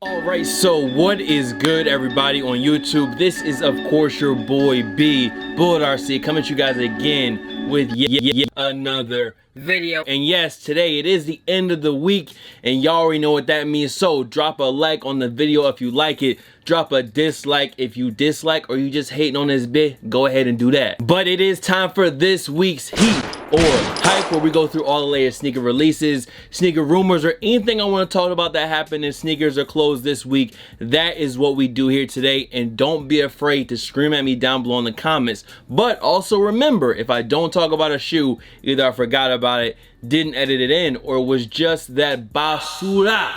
Alright, so what is good, everybody on YouTube? This is of course your boy B, Bullet RC, coming at you guys again with yet another video. And yes, today it is the end of the week and y'all already know what that means, so drop a like on the video if you like it, drop a dislike if you dislike, or you just hating on this bit, go ahead and do that. But it is time for this week's Heat or Hype, where we go through all the latest sneaker releases, sneaker rumors, or anything I want to talk about that happened in sneakers or clothes this week. That is what we do here today, and don't be afraid to scream at me down below in the comments. But also remember, if I don't talk about a shoe, either I forgot about it, didn't edit it in, or it was just that basura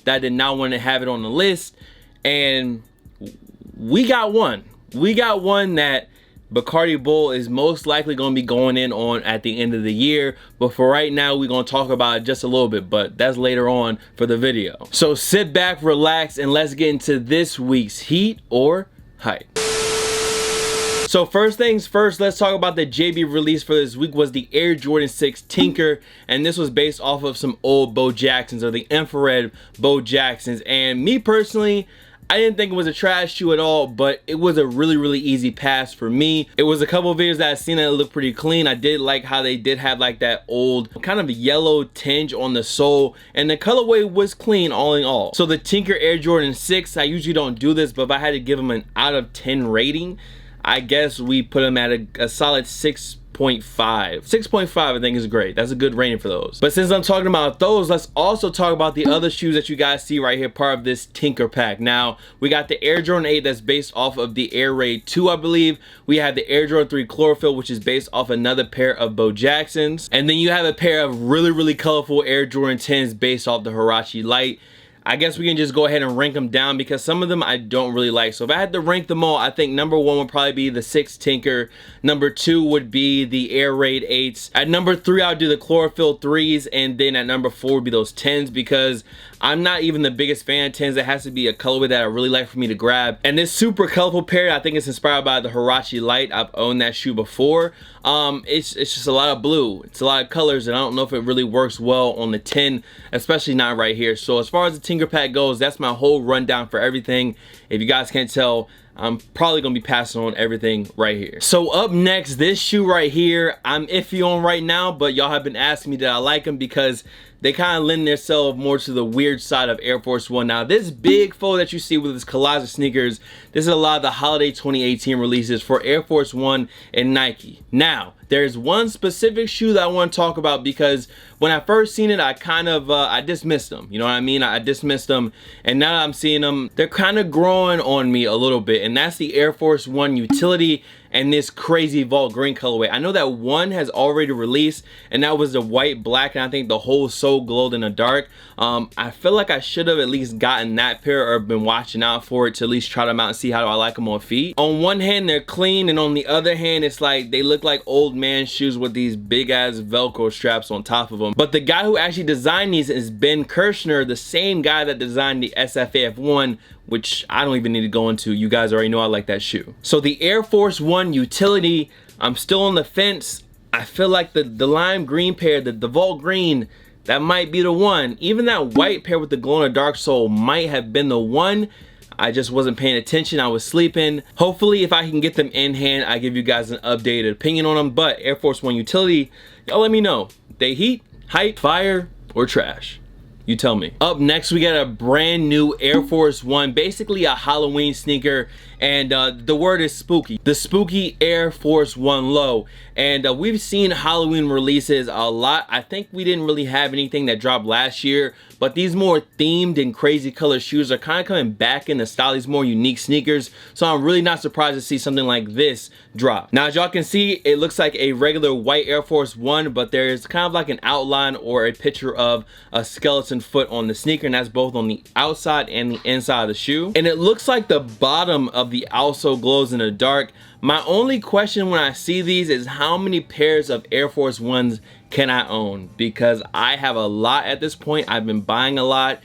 that I did not want to have it on the list. And we got one that Bacardi Bull is most likely going to be going in on at the end of the year, but for right now we're going to talk about it just a little bit, but that's later on for the video. So sit back, relax, and let's get into this week's Heat or Hype. So first things first, let's talk about the JB release for this week was the Air Jordan 6 Tinker, and this was based off of some old Bo Jacksons, or the infrared Bo Jacksons. And me personally, I didn't think it was a trash shoe at all, but it was a really easy pass for me. It was a couple of videos that I've seen that looked pretty clean. I did like how they did have like that old kind of yellow tinge on the sole, and the colorway was clean all in all. So the Tinker Air Jordan 6, I usually don't do this, but if I had to give them an out of 10 rating, I guess we put them at a solid 6.5. 6.5 I think is great. That's a good rating for those. But since I'm talking about those, let's also talk about the other shoes that you guys see right here, part of this Tinker pack. Now, we got the Air Jordan 8 that's based off of the Air Raid 2, I believe. We have the Air Jordan 3 Chlorophyll, which is based off another pair of Bo Jacksons. And then you have a pair of really colorful Air Jordan 10s based off the Huarache Light. I guess we can just go ahead and rank them down because some of them I don't really like. So if I had to rank them all, I think number 1 would probably be the 6 Tinker. Number 2 would be the Air Raid 8s. At number 3, I'll do the Chlorophyll 3s. And then at number 4 would be those 10s, because I'm not even the biggest fan of 10s. It has to be a colorway that I really like for me to grab. And this super colorful pair, I think it's inspired by the Huarache Light. I've owned that shoe before. It's just a lot of blue. It's a lot of colors, and I don't know if it really works well on the 10, especially not right here. So as far as the Tinker pack goes, that's my whole rundown for everything. If you guys can't tell, I'm probably gonna be passing on everything right here. So up next, this shoe right here, I'm iffy on right now, but y'all have been asking me that I like them because they kind of lend themselves more to the weird side of Air Force One. Now, this big fold that you see with this collage of sneakers, this is a lot of the holiday 2018 releases for Air Force One and Nike. Now, there's one specific shoe that I want to talk about because when I first seen it, I kind of, I dismissed them. You know what I mean? I dismissed them, and now that I'm seeing them, they're kind of growing on me a little bit, and that's the Air Force One Utility and this crazy Vault Green colorway. I know that one has already released, and that was the white, black, and I think the whole sole glowed in the dark. I feel like I should have at least gotten that pair or been watching out for it to at least try them out and see how do I like them on feet. On one hand, they're clean, and on the other hand, it's like they look like old man shoes with these big ass Velcro straps on top of them. But the guy who actually designed these is Ben Kirshner, the same guy that designed the SFAF 1, which I don't even need to go into. You guys already know I like that shoe. So the Air Force One Utility, I'm still on the fence. I feel like the lime green pair, the Vault Green, that might be the one. Even that white pair with the glow in the dark sole might have been the one. I just wasn't paying attention. I was sleeping. Hopefully, if I can get them in hand, I give you guys an updated opinion on them. But Air Force One Utility, y'all let me know. They heat, hype, fire, or trash? You tell me. Up next, we got a brand new Air Force One, basically a Halloween sneaker, and the word is spooky. The spooky Air Force One Low. And we've seen Halloween releases a lot. I think we didn't really have anything that dropped last year, but these more themed and crazy color shoes are kind of coming back in the style, these more unique sneakers. So I'm really not surprised to see something like this drop. Now, as y'all can see, it looks like a regular white Air Force One, but there's kind of like an outline or a picture of a skeleton foot on the sneaker, and that's both on the outside and the inside of the shoe. And it looks like the bottom of the outsole glows in the dark. My only question when I see these is how many pairs of Air Force Ones can I own? Because I have a lot at this point. I've been buying a lot.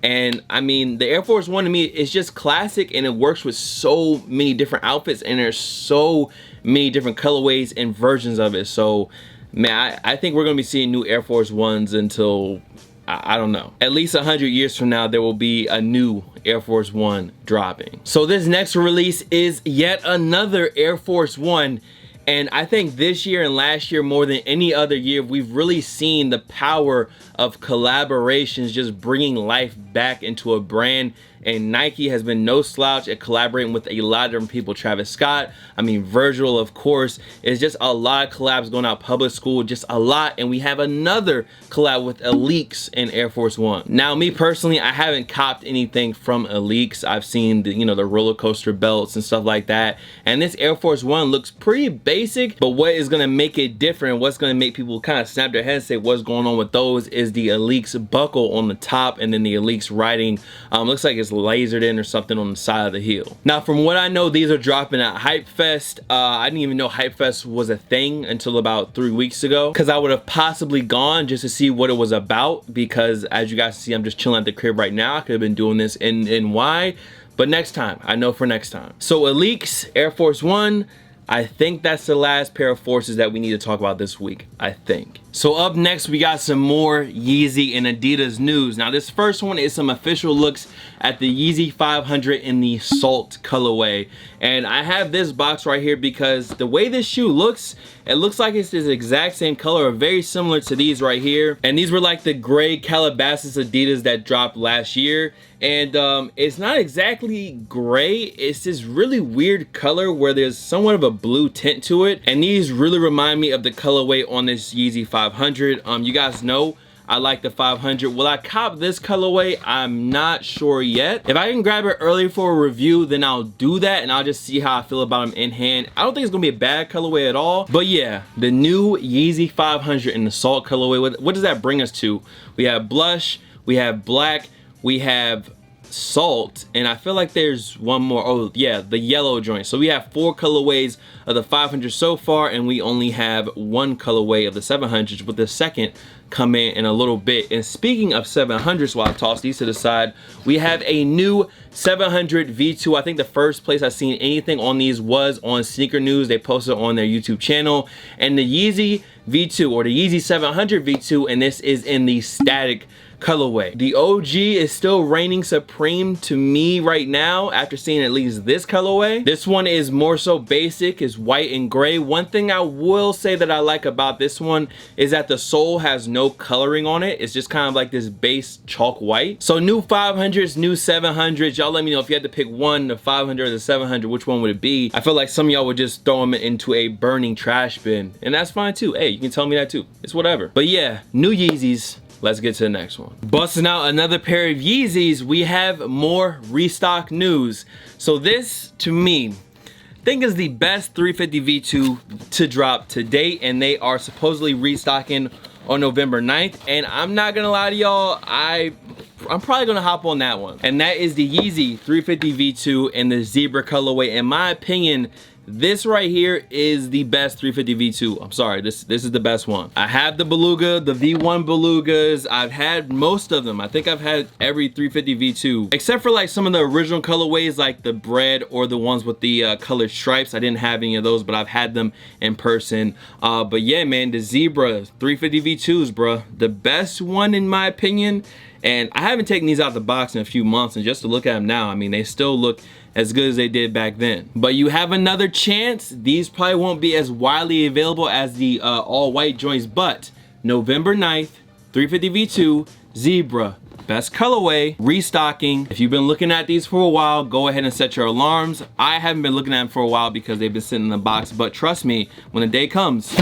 And I mean, the Air Force One to me is just classic, and it works with so many different outfits, and there's so many different colorways and versions of it. So man, I think we're gonna be seeing new Air Force Ones until I don't know. At least 100 years from now, there will be a new Air Force One dropping. So this next release is yet another Air Force One. And I think this year and last year, more than any other year, we've really seen the power of collaborations just bringing life back into a brand. And Nike has been no slouch at collaborating with a lot of different people. Travis Scott, I mean, Virgil, of course. It's just a lot of collabs going out public school, just a lot. And we have another collab with Aleeks and Air Force One. Now, me personally, I haven't copped anything from Aleeks. I've seen the, the roller coaster belts and stuff like that. And this Air Force One looks pretty basic, but what is gonna make it different, what's gonna make people kind of snap their head and say what's going on with those, is the Aleeks buckle on the top, and then the Aleeks writing looks like it's lasered in or something on the side of the heel. Now, from what I know, these are dropping at Hype Fest. I didn't even know Hype Fest was a thing until about 3 weeks ago, because I would have possibly gone just to see what it was about, because as you guys see, I'm just chilling at the crib right now. I could have been doing this in NY, but next time, I know for next time. So Aleeks, Air Force One, I think that's the last pair of forces that we need to talk about this week, I think. So up next, we got some more Yeezy and Adidas news. Now this first one is some official looks at the Yeezy 500 in the Salt colorway. And I have this box right here because the way this shoe looks, it looks like it's this exact same color, or very similar to these right here. And these were like the gray Calabasas Adidas that dropped last year. And it's not exactly gray, it's this really weird color where there's somewhat of a blue tint to it. And these really remind me of the colorway on this Yeezy 500. You guys know I like the 500. Will I cop this colorway? I'm not sure yet. If I can grab it early for a review, then I'll do that, and I'll just see how I feel about them in hand. I don't think it's gonna be a bad colorway at all, but yeah, the new Yeezy 500 in the Salt colorway. What does that bring us to? We have blush, we have black, we have Salt, and I feel like there's one more. Oh yeah, the yellow joint. So we have 4 colorways of the 500 so far, and we only have 1 colorway of the 700s, with the second come in a little bit. And speaking of 700s, while I toss these to the side, we have a new 700 V2. I think the first place I've seen anything on these was on Sneaker News. They posted on their YouTube channel, and the Yeezy V2, or the Yeezy 700 V2, and this is in the static colorway. The OG is still reigning supreme to me right now after seeing at least this colorway. This one is more so basic, is white and gray. One thing I will say that I like about this one is that the sole has no coloring on it. It's just kind of like this base chalk white. So new 500s, new 700s. Y'all let me know if you had to pick one, the 500 or the 700, which one would it be? I feel like some of y'all would just throw them into a burning trash bin, and that's fine too. Hey, you can tell me that too. It's whatever. But yeah, new Yeezys. Let's get to the next one. Busting out another pair of Yeezys, we have more restock news. So this, to me, I think is the best 350 V2 to drop to date, and they are supposedly restocking on November 9th. And I'm not gonna lie to y'all, I'm probably gonna hop on that one. And that is the Yeezy 350 V2 in the zebra colorway. In my opinion, this right here is the best 350 V2. I'm sorry, this is the best one. I have the Beluga, the V1 Belugas. I've had most of them. I think I've had every 350 V2, except for like some of the original colorways, like the Bred or the ones with the colored stripes. I didn't have any of those, but I've had them in person. But yeah, man, the Zebra 350 V2s, bruh, the best one in my opinion. And I haven't taken these out the box in a few months, and just to look at them now, I mean, they still look as good as they did back then. But you have another chance. These probably won't be as widely available as the all white joints, but November 9th, 350 V2, Zebra, best colorway, restocking. If you've been looking at these for a while, go ahead and set your alarms. I haven't been looking at them for a while because they've been sitting in the box, but trust me, when the day comes,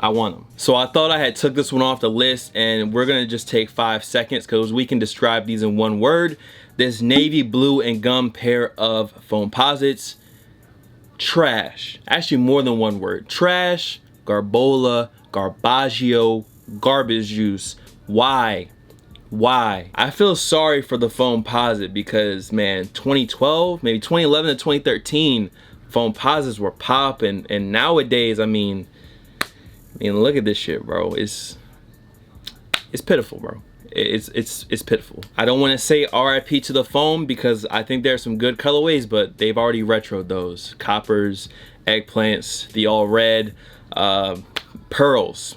I want them. So I thought I had took this one off the list, and we're gonna just take 5 seconds because we can describe these in one word. This navy blue and gum pair of Foamposites, trash. Actually more than one word. Trash, garbola, garbaggio, garbage juice. Why? Why? I feel sorry for the Foamposite because, man, 2012, maybe 2011 to 2013, Foamposites were popping, and nowadays, I mean, look at this shit, bro. It's pitiful, bro. It's pitiful. I don't want to say RIP to the foam because I think there's some good colorways, but they've already retroed those. Coppers, eggplants, the all red, pearls.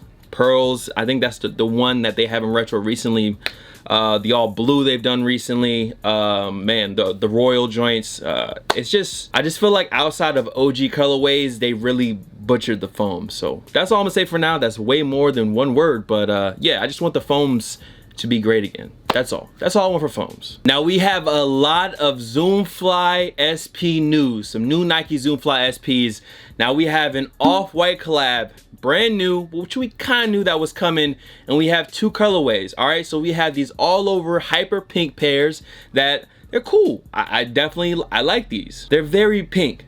I think that's the one that they haven't retro recently. The all blue they've done recently. Man, the royal joints. It's just, I just feel like outside of OG colorways, they really butchered the foam. So that's all I'm gonna say for now. That's way more than one word, but yeah, I just want the foams to be great again. That's all I want for foams. Now we have a lot of Zoomfly SP news, some new Nike Zoomfly SPs. Now we have an OffWhite collab, brand new, which we kind of knew that was coming, and we have 2 colorways. All right, so we have these all over hyper pink pairs that they're cool. I definitely like these. They're very pink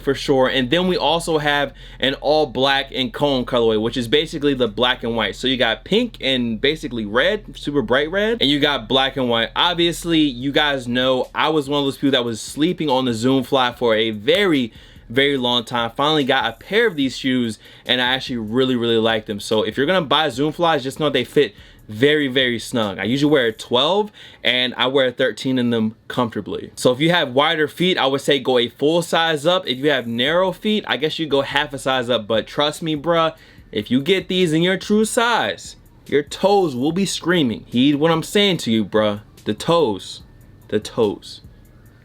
for sure. And then we also have an all black and cone colorway, which is basically the black and white. So you got pink and basically red, super bright red, and you got black and white. Obviously, you guys know I was one of those people that was sleeping on the Zoomfly for a very long time. Finally got a pair of these shoes, and I actually really like them. So if you're gonna buy Zoomflies, just know they fit very snug. I usually wear a 12 and I wear a 13 in them comfortably. So if you have wider feet, I would say go a full size up. If you have narrow feet, I guess you go half a size up. But trust me, bruh, if you get these in your true size, your toes will be screaming. Heed what I'm saying to you, bruh. The toes,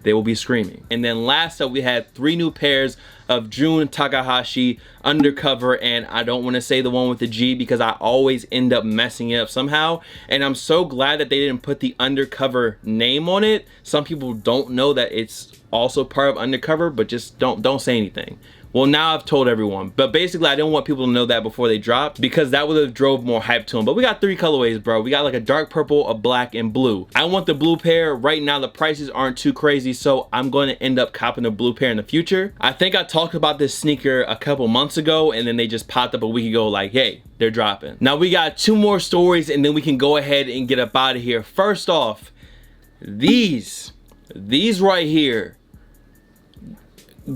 they will be screaming. And then last up, we had 3 new pairs of June Takahashi Undercover, and I don't want to say the one with the G because I always end up messing it up somehow. And I'm so glad that they didn't put the Undercover name on it. Some people don't know that it's also part of Undercover, but just don't say anything. Well, now I've told everyone, but basically I didn't want people to know that before they dropped because that would have drove more hype to them. But we got 3 colorways, bro. We got like a dark purple, a black, and blue. I want the blue pair. Right now the prices aren't too crazy, so I'm going to end up copping the blue pair in the future. I think I talked about this sneaker a couple months ago, and then they just popped up a week ago like, hey, they're dropping. Now we got 2 more stories, and then we can go ahead and get up out of here. First off, these right here,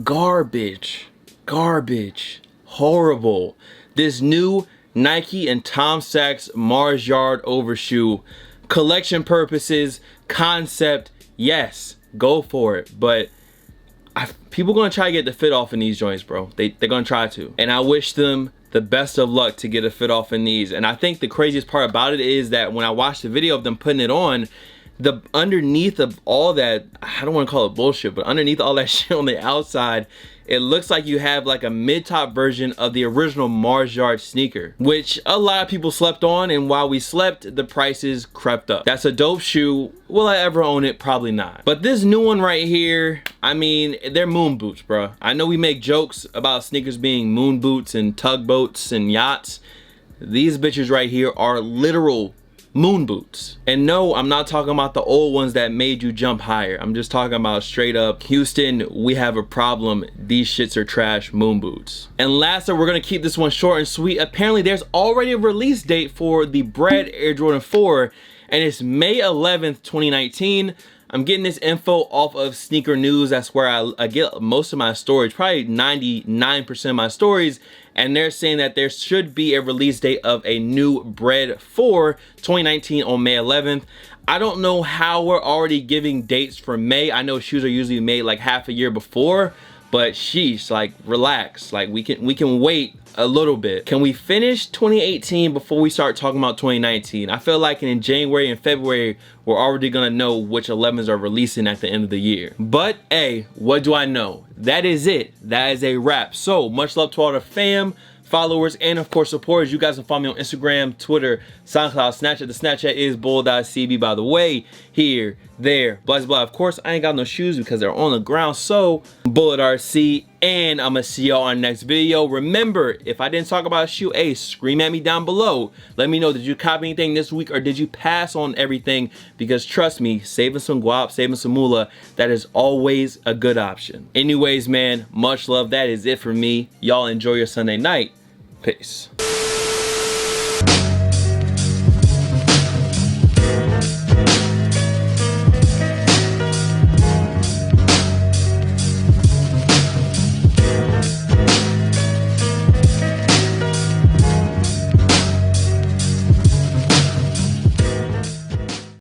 garbage, horrible. This new Nike and Tom Sachs Mars Yard overshoe, collection purposes, concept, yes, go for it. But people gonna try to get the fit off in these joints, bro. They're gonna try to, and I wish them the best of luck to get a fit off in these. And I think the craziest part about it is that when I watched the video of them putting it on, the underneath of all that, I don't want to call it bullshit, but underneath all that shit on the outside, it looks like you have like a mid-top version of the original Mars Yard sneaker, which a lot of people slept on, and while we slept, the prices crept up. That's a dope shoe. Will I ever own it? Probably not. But this new one right here, I mean, they're moon boots, bro. I know we make jokes about sneakers being moon boots and tugboats and yachts. These bitches right here are literal moon boots. And no, I'm not talking about the old ones that made you jump higher. I'm just talking about straight up, Houston, we have a problem. These shits are trash moon boots. And last up, we're gonna keep this one short and sweet. Apparently there's already a release date for the Bred Air Jordan 4, and it's May 11th, 2019. I'm getting this info off of Sneaker News. That's where I get most of my stories, probably 99% of my stories. And they're saying that there should be a release date of a new Bred 4 2019 on May 11th. I don't know how we're already giving dates for May. I know shoes are usually made like half a year before, but sheesh, like relax. Like we can wait a little bit. Can we finish 2018 before we start talking about 2019? I feel like in January and February, we're already gonna know which 11s are releasing at the end of the year. But hey, what do I know? That is it. That is a wrap. So much love to all the fam, followers, and of course supporters. You guys can follow me on Instagram, Twitter, SoundCloud, Snapchat. The Snapchat is bull.cb, by the way. Here, there, blah blah. Of course, I ain't got no shoes because they're on the ground, so Bullet RC, and I'm gonna see y'all on the next video. Remember, if I didn't talk about a shoe, hey, scream at me down below. Let me know, did you copy anything this week or did you pass on everything? Because trust me, saving some guap, saving some moolah, that is always a good option. Anyways, man, much love. That is it for me. Y'all enjoy your Sunday night. Peace.